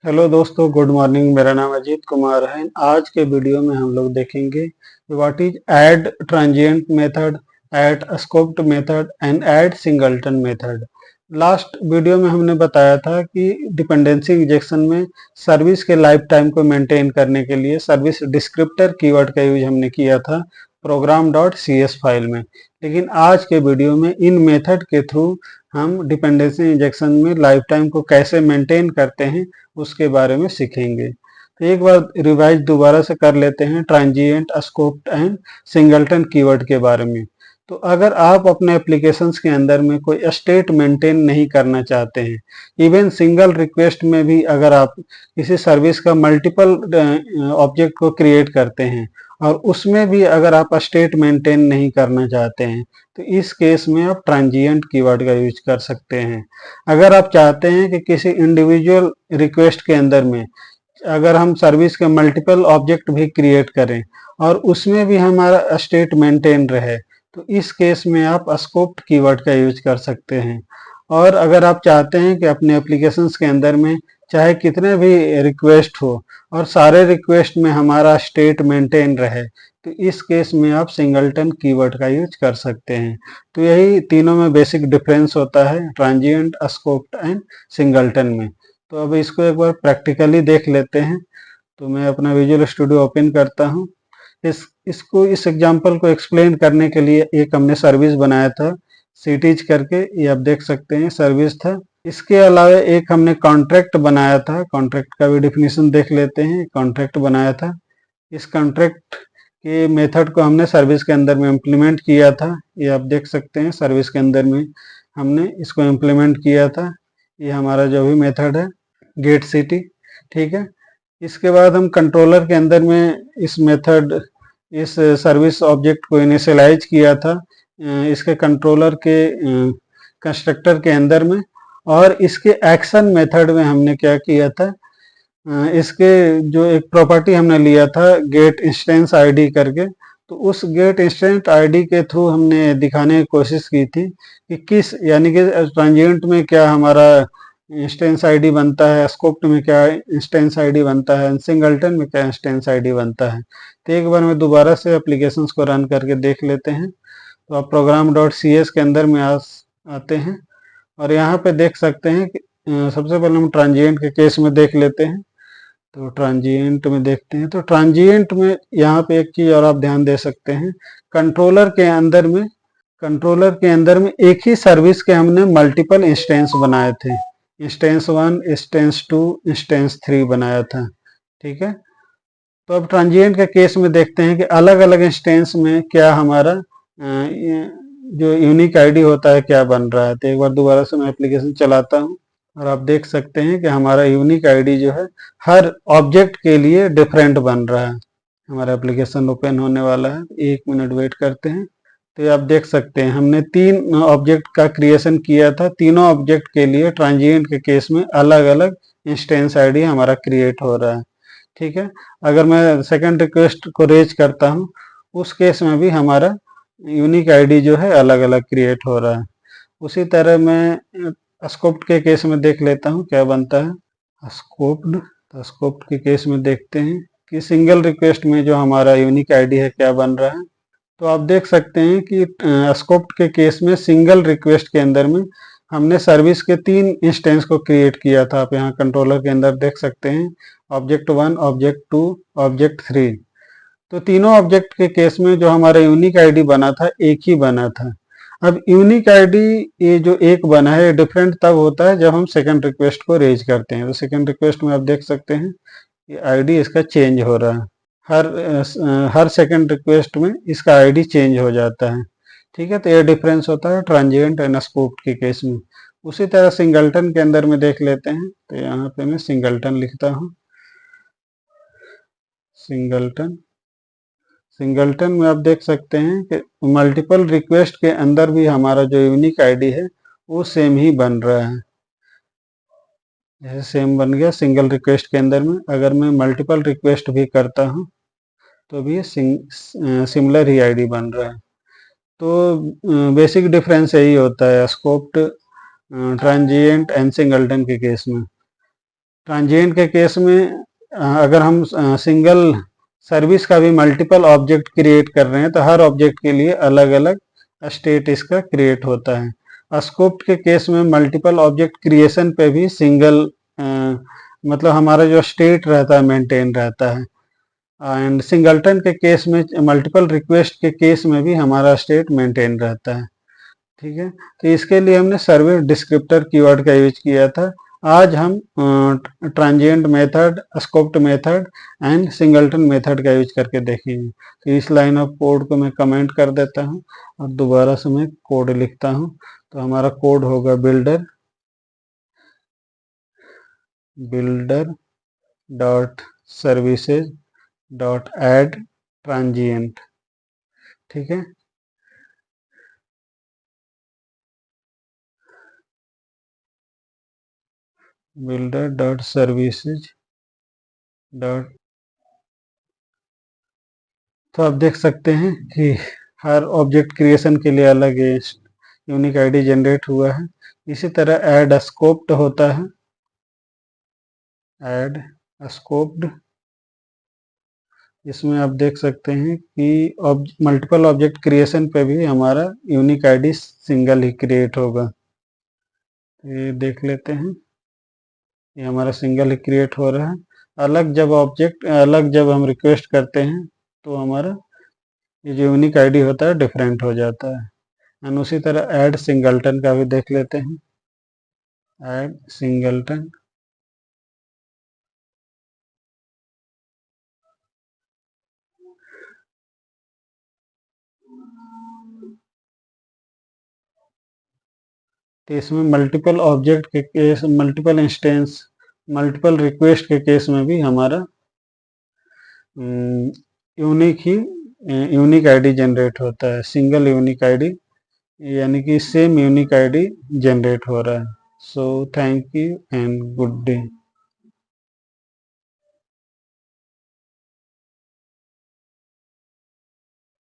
Hello दोस्तों, good morning. मेरा नाम अजीत कुमार है। आज के वीडियो में हम लोग देखेंगे what is add transient method, add scoped method and add singleton method. Last video में हमने बताया था कि डिपेंडेंसी इंजेक्शन में सर्विस के लाइफ टाइम को मेंटेन करने के लिए सर्विस डिस्क्रिप्टर कीवर्ड का यूज हमने किया था program dot C S file में। लेकिन आज के वीडियो में इन मेथड के थ्रू हम डिपेंडेंसी इंजेक्शन में लाइफ टाइम को कैसे मेंटेन करते हैं उसके बारे में सीखेंगे। तो एक बार रिवाइज दोबारा से कर लेते हैं transient, scoped and singleton keyword के बारे में। तो अगर आप अपने एप्लीकेशंस के अंदर में कोई स्टेट मेंटेन नहीं करना चाहते हैं, इवन सिंगल रिक्वेस्ट में भी अगर आप किसी सर्विस का मल्टीपल ऑब्जेक्ट को क्रिएट करते हैं और उसमें भी अगर आप स्टेट मेंटेन नहीं करना चाहते हैं, तो इस केस में आप ट्रांजिएंट कीवर्ड का यूज कर सकते हैं। अगर आप चाहते हैं कि किसी इंडिविजुअल रिक्वेस्ट के अंदर में अगर हम सर्विस के मल्टीपल ऑब्जेक्ट भी क्रिएट करें और उसमें भी हमारा स्टेट मेंटेन रहे, तो इस केस में आप स्कोप्ड कीवर्ड का यूज कर सकते हैं। और अगर आप चाहते हैं कि अपने एप्लीकेशंस के अंदर में चाहे कितने भी रिक्वेस्ट हो और सारे रिक्वेस्ट में हमारा स्टेट मेंटेन रहे, तो इस केस में आप सिंगलटन कीवर्ड का यूज कर सकते हैं। तो यही तीनों में बेसिक डिफरेंस होता है ट्रांजिएंट, स्कोप्ड एंड सिंगलटन में। तो अब इसको एक बार प्रैक्टिकली देख लेते हैं। तो मैं अपना विजुअल स्टूडियो ओपन करता हूँ। इस एग्जांपल को एक्सप्लेन करने के लिए एक हमने सर्विस बनाया था सिटीज करके, ये आप देख सकते हैं सर्विस था। इसके अलावा एक हमने कॉन्ट्रैक्ट बनाया था, कॉन्ट्रैक्ट का भी डिफिनीशन देख लेते हैं। कॉन्ट्रैक्ट बनाया था, इस कॉन्ट्रैक्ट के मेथड को हमने सर्विस के अंदर में इम्प्लीमेंट किया था। ये आप देख सकते हैं सर्विस के अंदर में हमने इसको इम्प्लीमेंट किया था। ये हमारा जो भी मेथड है गेट सिटी, ठीक है। इसके बाद हम कंट्रोलर के अंदर में इस मेथड, इस सर्विस ऑब्जेक्ट को इनिशियलाइज किया था इसके कंट्रोलर के कंस्ट्रक्टर के अंदर में। और इसके एक्शन मेथड में हमने क्या किया था, इसके जो एक प्रॉपर्टी हमने लिया था गेट इंस्टेंस आईडी करके, तो उस गेट इंस्टेंस आईडी के थ्रू हमने दिखाने की कोशिश की थी कि किस, यानी कि ट्रांजिएंट में क्या हमारा इंस्टेंस आईडी बनता है, स्कोप्ड में क्या इंस्टेंस आईडी बनता है, सिंगलटन में क्या इंस्टेंस आईडी बनता है। तो एक बार मैं दोबारा से एप्लीकेशंस को रन करके देख लेते हैं। तो आप प्रोग्राम डॉट सी एस के अंदर में आते हैं और यहाँ पे देख सकते हैं कि सबसे पहले हम ट्रांजिएंट के केस में देख लेते हैं। तो ट्रांजिएंट में देखते हैं, तो ट्रांजिएंट में यहाँ पे एक चीज और आप ध्यान दे सकते हैं, कंट्रोलर के अंदर में एक ही सर्विस के हमने मल्टीपल इंस्टेंस बनाए थे। इंस्टेंस 1, इंस्टेंस 2, इंस्टेंस 3 बनाया था, ठीक है। तो अब ट्रांजिएंट के केस में देखते हैं कि अलग अलग इंस्टेंस में क्या हमारा जो यूनिक आईडी होता है क्या बन रहा है। तो एक बार दोबारा से मैं एप्लीकेशन चलाता हूँ और आप देख सकते हैं कि हमारा यूनिक आईडी जो है हर ऑब्जेक्ट के लिए डिफरेंट बन रहा है। हमारा एप्लीकेशन ओपन होने वाला है, 1 मिनट वेट करते हैं। तो ये आप देख सकते हैं हमने 3 ऑब्जेक्ट का क्रिएशन किया था, तीनों ऑब्जेक्ट के लिए ट्रांजिएंट के केस में अलग अलग इंस्टेंस आईडी हमारा क्रिएट हो रहा है, ठीक है। अगर मैं सेकंड रिक्वेस्ट को रेज करता हूँ, उस केस में भी हमारा यूनिक आईडी जो है अलग अलग क्रिएट हो रहा है। उसी तरह मैं स्कोप्ड के केस में देख लेता हूँ क्या बनता है। स्कोप्ड, तो स्कोप्ड के केस में देखते हैं कि सिंगल रिक्वेस्ट में जो हमारा यूनिक आईडी है क्या बन रहा है। तो आप देख सकते हैं कि स्कोप्ड के केस में सिंगल रिक्वेस्ट के अंदर में हमने सर्विस के 3 इंस्टेंस को क्रिएट किया था। आप यहाँ कंट्रोलर के अंदर देख सकते हैं ऑब्जेक्ट 1, ऑब्जेक्ट 2, ऑब्जेक्ट 3। तो तीनों ऑब्जेक्ट के केस में जो हमारा यूनिक आईडी बना था एक ही बना था। अब यूनिक आईडी ये जो एक बना है डिफरेंट तब होता है जब हम सेकंड रिक्वेस्ट को रेज करते हैं। तो सेकंड रिक्वेस्ट में आप देख सकते हैं ये आईडी इसका चेंज हो रहा है। हर सेकंड रिक्वेस्ट में इसका आईडी चेंज हो जाता है, ठीक है। तो ये डिफरेंस होता है ट्रांजिएंट एंड स्कोप्ड के केस में। उसी तरह सिंगलटन के अंदर में देख लेते हैं। तो यहाँ पे मैं सिंगलटन लिखता हूँ। सिंगलटन में आप देख सकते हैं कि मल्टीपल रिक्वेस्ट के अंदर भी हमारा जो यूनिक आईडी है वो सेम ही बन रहा है। जैसे सेम बन गया सिंगल रिक्वेस्ट के अंदर में, अगर मैं मल्टीपल रिक्वेस्ट भी करता हूँ तो भी सिमिलर ही आईडी बन रहा है। तो बेसिक डिफरेंस यही होता है स्कोप्ड, ट्रांजिएंट एंड सिंगलटन के केस में। ट्रांजिएंट के केस में अगर हम सिंगल सर्विस का भी मल्टीपल ऑब्जेक्ट क्रिएट कर रहे हैं तो हर ऑब्जेक्ट के लिए अलग अलग स्टेट इसका क्रिएट होता है। स्कोप्ड के केस में मल्टीपल ऑब्जेक्ट क्रिएशन पे भी सिंगल मतलब हमारा जो स्टेट रहता है मेंटेन रहता है। एंड सिंगलटन के केस में मल्टीपल रिक्वेस्ट के केस में भी हमारा स्टेट मेंटेन रहता है। ठीक है, तो इसके लिए हमने सर्विस डिस्क्रिप्टर कीवर्ड का यूज किया था। आज हम transient method, scoped method and singleton method का यूज करके देखेंगे। तो इस लाइन ऑफ कोड को मैं कमेंट कर देता हूँ और दोबारा से मैं कोड लिखता हूँ। तो हमारा कोड होगा builder dot services dot add transient. ठीक है, बिल्डर डॉट सर्विसेज डॉट, तो आप देख सकते हैं कि हर ऑब्जेक्ट क्रिएशन के लिए अलग यूनिक आईडी जनरेट हुआ है। इसी तरह ऐड स्कोप्ड होता है, ऐड स्कोप्ड, इसमें आप देख सकते हैं कि मल्टीपल ऑब्जेक्ट क्रिएशन पे भी हमारा यूनिक आईडी सिंगल ही क्रिएट होगा। ये देख लेते हैं, ये हमारा सिंगल ही क्रिएट हो रहा है। अलग जब हम रिक्वेस्ट करते हैं तो हमारा ये जो यूनिक आईडी होता है डिफरेंट हो जाता है। एंड उसी तरह ऐड सिंगलटन का भी देख लेते हैं, ऐड सिंगलटन। तो इसमें मल्टीपल ऑब्जेक्ट के case, multiple instance, multiple request के केस में भी हमारा यूनिक आईडी जनरेट होता है, सिंगल यूनिक आईडी, यानी कि सेम यूनिक आईडी जनरेट हो रहा है। So thank you and good day.